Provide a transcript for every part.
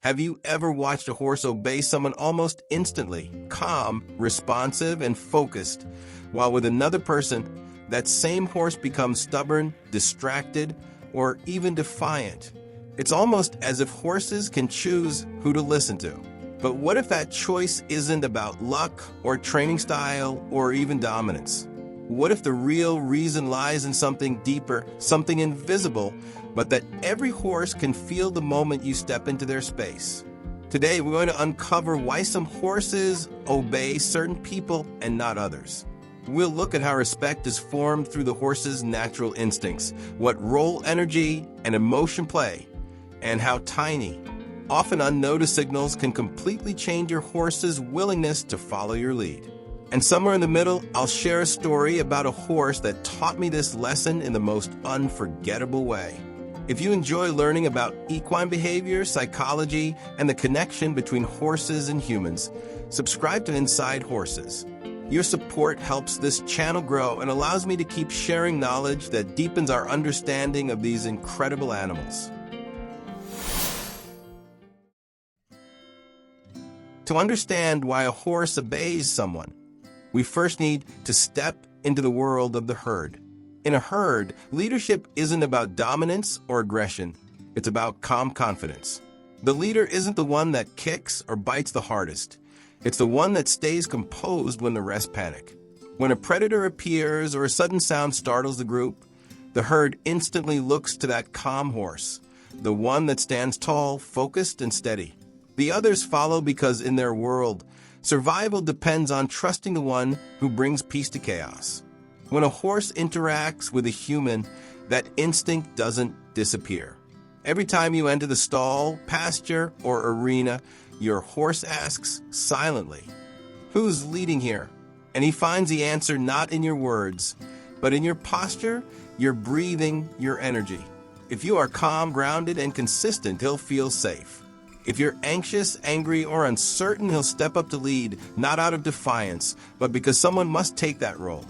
Have you ever watched a horse obey someone almost instantly, calm, responsive, and focused, while with another person, that same horse becomes stubborn, distracted, or even defiant? It's almost as if horses can choose who to listen to. But what if that choice isn't about luck or training style or even dominance? What if the real reason lies in something deeper, something invisible, but that every horse can feel the moment you step into their space? Today, we're going to uncover why some horses obey certain people and not others. We'll look at how respect is formed through the horse's natural instincts, what role energy and emotion play, and how tiny, often unnoticed signals can completely change your horse's willingness to follow your lead. And somewhere in the middle, I'll share a story about a horse that taught me this lesson in the most unforgettable way. If you enjoy learning about equine behavior, psychology, and the connection between horses and humans, subscribe to Inside Horses. Your support helps this channel grow and allows me to keep sharing knowledge that deepens our understanding of these incredible animals. To understand why a horse obeys someone, we first need to step into the world of the herd. In a herd, leadership isn't about dominance or aggression. It's about calm confidence. The leader isn't the one that kicks or bites the hardest. It's the one that stays composed when the rest panic. When a predator appears or a sudden sound startles the group, the herd instantly looks to that calm horse, the one that stands tall, focused, and steady. The others follow because in their world, survival depends on trusting the one who brings peace to chaos. When a horse interacts with a human, that instinct doesn't disappear. Every time you enter the stall, pasture, or arena, your horse asks silently, "Who's leading here?" And he finds the answer not in your words, but in your posture, your breathing, your energy. If you are calm, grounded, and consistent, he'll feel safe. If you're anxious, angry, or uncertain, he'll step up to lead, not out of defiance, but because someone must take that role.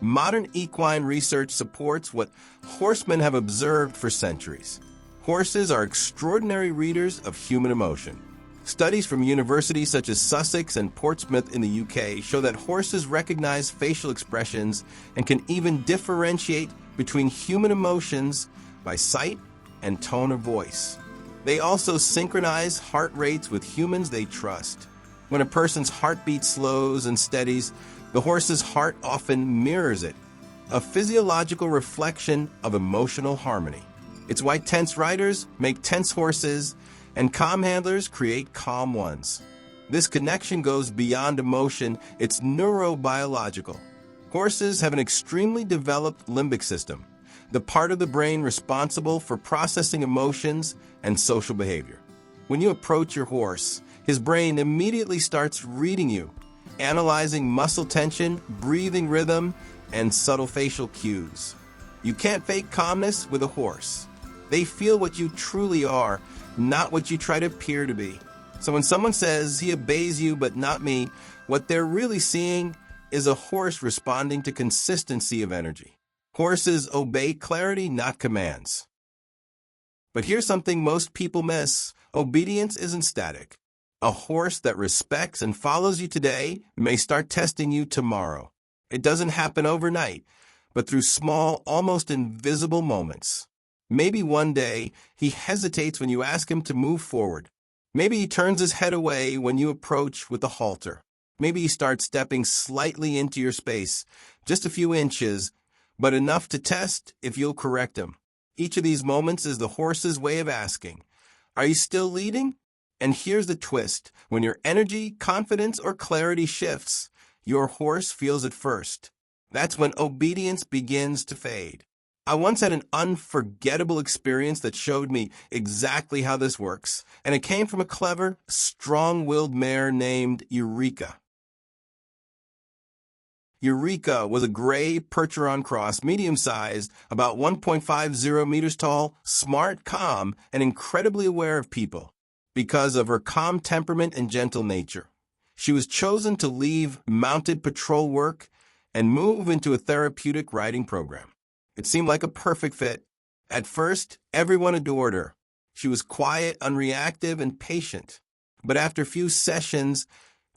Modern equine research supports what horsemen have observed for centuries. Horses are extraordinary readers of human emotion. Studies from universities such as Sussex and Portsmouth in the UK show that horses recognize facial expressions and can even differentiate between human emotions by sight and tone of voice. They also synchronize heart rates with humans they trust. When a person's heartbeat slows and steadies, the horse's heart often mirrors it, a physiological reflection of emotional harmony. It's why tense riders make tense horses and calm handlers create calm ones. This connection goes beyond emotion, it's neurobiological. Horses have an extremely developed limbic system, the part of the brain responsible for processing emotions and social behavior. When you approach your horse, his brain immediately starts reading you, analyzing muscle tension, breathing rhythm, and subtle facial cues. You can't fake calmness with a horse. They feel what you truly are, not what you try to appear to be. So when someone says, "He obeys you, but not me," what they're really seeing is a horse responding to consistency of energy. Horses obey clarity, not commands. But here's something most people miss. Obedience isn't static. A horse that respects and follows you today may start testing you tomorrow. It doesn't happen overnight, but through small, almost invisible moments. Maybe one day he hesitates when you ask him to move forward. Maybe he turns his head away when you approach with a halter. Maybe he starts stepping slightly into your space, just a few inches, but enough to test if you'll correct him. Each of these moments is the horse's way of asking, "Are you still leading?" And here's the twist. When your energy, confidence, or clarity shifts, your horse feels it first. That's when obedience begins to fade. I once had an unforgettable experience that showed me exactly how this works, and it came from a clever, strong-willed mare named Eureka. Eureka was a gray Percheron cross, medium-sized, about 1.50 meters tall, smart, calm, and incredibly aware of people. Because of her calm temperament and gentle nature, she was chosen to leave mounted patrol work and move into a therapeutic riding program. It seemed like a perfect fit. At first, everyone adored her. She was quiet, unreactive, and patient. But after a few sessions,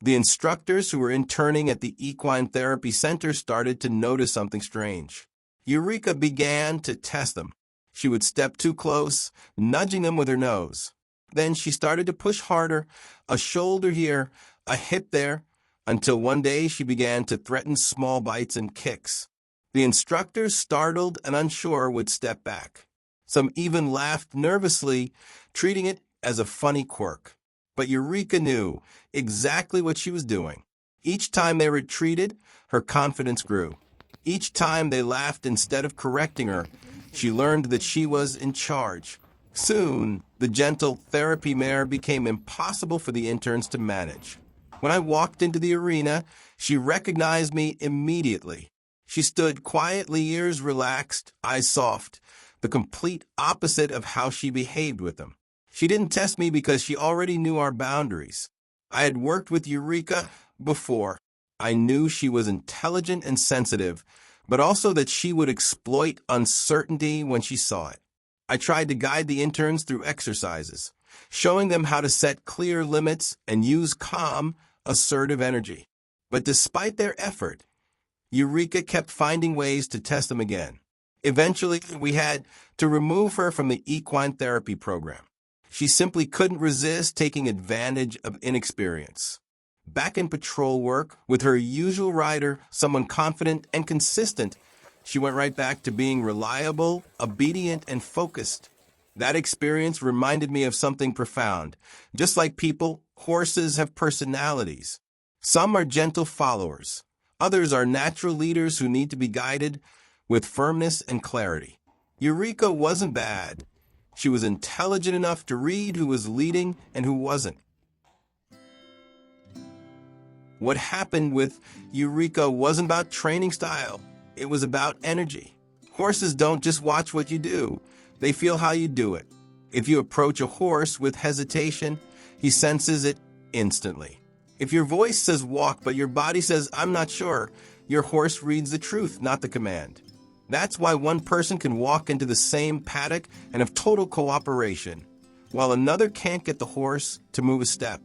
the instructors who were interning at the Equine Therapy Center started to notice something strange. Eureka began to test them. She would step too close, nudging them with her nose. Then she started to push harder, a shoulder here, a hip there, until one day she began to threaten small bites and kicks. The instructors, startled and unsure, would step back. Some even laughed nervously, treating it as a funny quirk. But Eureka knew exactly what she was doing. Each time they retreated, her confidence grew. Each time they laughed instead of correcting her, she learned that she was in charge. Soon, the gentle therapy mare became impossible for the interns to manage. When I walked into the arena, she recognized me immediately. She stood quietly, ears relaxed, eyes soft, the complete opposite of how she behaved with them. She didn't test me because she already knew our boundaries. I had worked with Eureka before. I knew she was intelligent and sensitive, but also that she would exploit uncertainty when she saw it. I tried to guide the interns through exercises, showing them how to set clear limits and use calm, assertive energy. But despite their effort, Eureka kept finding ways to test them again. Eventually, we had to remove her from the equine therapy program. She simply couldn't resist taking advantage of inexperience. Back in patrol work, with her usual rider, someone confident and consistent, she went right back to being reliable, obedient, and focused. That experience reminded me of something profound. Just like people, horses have personalities. Some are gentle followers. Others are natural leaders who need to be guided with firmness and clarity. Eureka wasn't bad. She was intelligent enough to read who was leading and who wasn't. What happened with Eureka wasn't about training style. It was about energy. Horses don't just watch what you do. They feel how you do it. If you approach a horse with hesitation, he senses it instantly. If your voice says walk, but your body says, I'm not sure, your horse reads the truth, not the command. That's why one person can walk into the same paddock and have total cooperation, while another can't get the horse to move a step.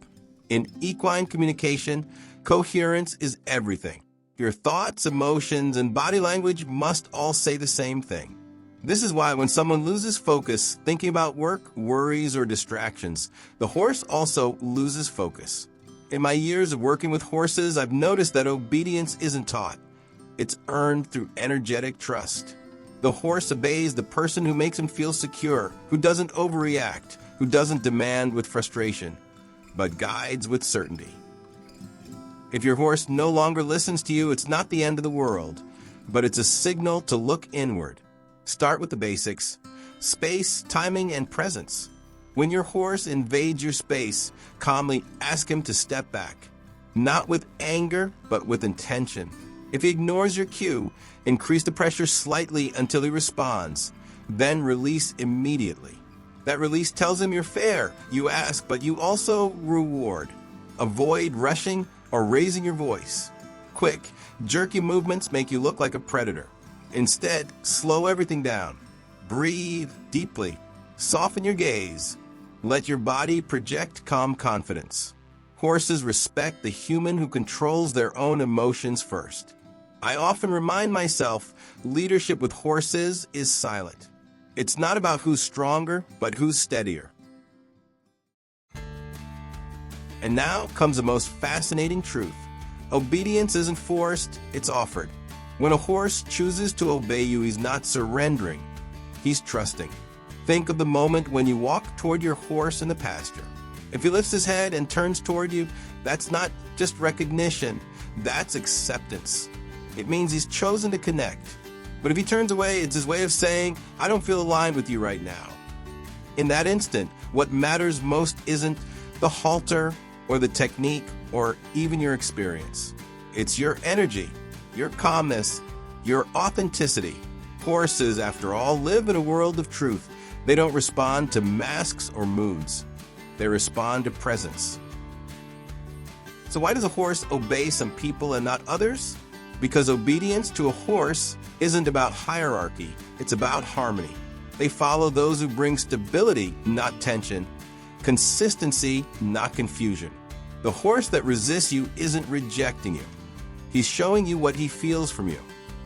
In equine communication, coherence is everything. Your thoughts, emotions, and body language must all say the same thing. This is why when someone loses focus thinking about work, worries, or distractions, the horse also loses focus. In my years of working with horses, I've noticed that obedience isn't taught. It's earned through energetic trust. The horse obeys the person who makes him feel secure, who doesn't overreact, who doesn't demand with frustration, but guides with certainty. If your horse no longer listens to you, it's not the end of the world, but it's a signal to look inward. Start with the basics: space, timing, and presence. When your horse invades your space, calmly ask him to step back, not with anger, but with intention. If he ignores your cue, increase the pressure slightly until he responds, then release immediately. That release tells him you're fair. You ask, but you also reward. Avoid rushing or raising your voice. Quick, jerky movements make you look like a predator. Instead, slow everything down. Breathe deeply. Soften your gaze. Let your body project calm confidence. Horses respect the human who controls their own emotions first. I often remind myself, leadership with horses is silent. It's not about who's stronger, but who's steadier. And now comes the most fascinating truth. Obedience isn't forced, it's offered. When a horse chooses to obey you, he's not surrendering, he's trusting. Think of the moment when you walk toward your horse in the pasture. If he lifts his head and turns toward you, that's not just recognition, that's acceptance. It means he's chosen to connect. But if he turns away, it's his way of saying, I don't feel aligned with you right now. In that instant, what matters most isn't the halter or the technique or even your experience. It's your energy, your calmness, your authenticity. Horses, after all, live in a world of truth. They don't respond to masks or moods. They respond to presence. So why does a horse obey some people and not others? Because obedience to a horse isn't about hierarchy, it's about harmony. They follow those who bring stability, not tension, consistency, not confusion. The horse that resists you isn't rejecting you. He's showing you what he feels from you.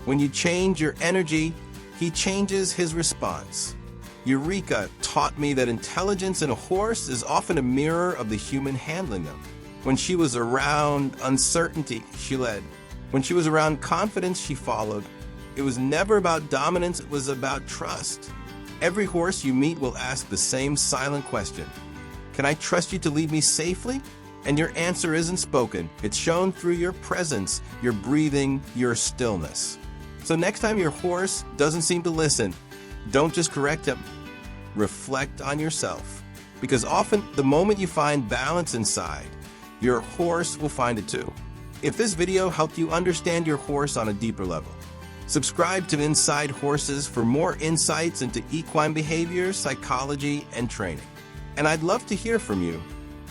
When you change your energy, he changes his response. Eureka taught me that intelligence in a horse is often a mirror of the human handling them. When she was around uncertainty, she led. When she was around confidence, she followed. It was never about dominance, it was about trust. Every horse you meet will ask the same silent question. Can I trust you to lead me safely? And your answer isn't spoken. It's shown through your presence, your breathing, your stillness. So next time your horse doesn't seem to listen, don't just correct him. Reflect on yourself. Because often, the moment you find balance inside, your horse will find it too. If this video helped you understand your horse on a deeper level, subscribe to Inside Horses for more insights into equine behavior, psychology, and training. And I'd love to hear from you.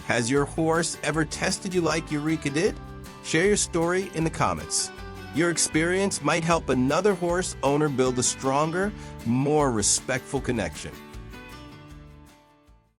Has your horse ever tested you like Eureka did? Share your story in the comments. Your experience might help another horse owner build a stronger, more respectful connection.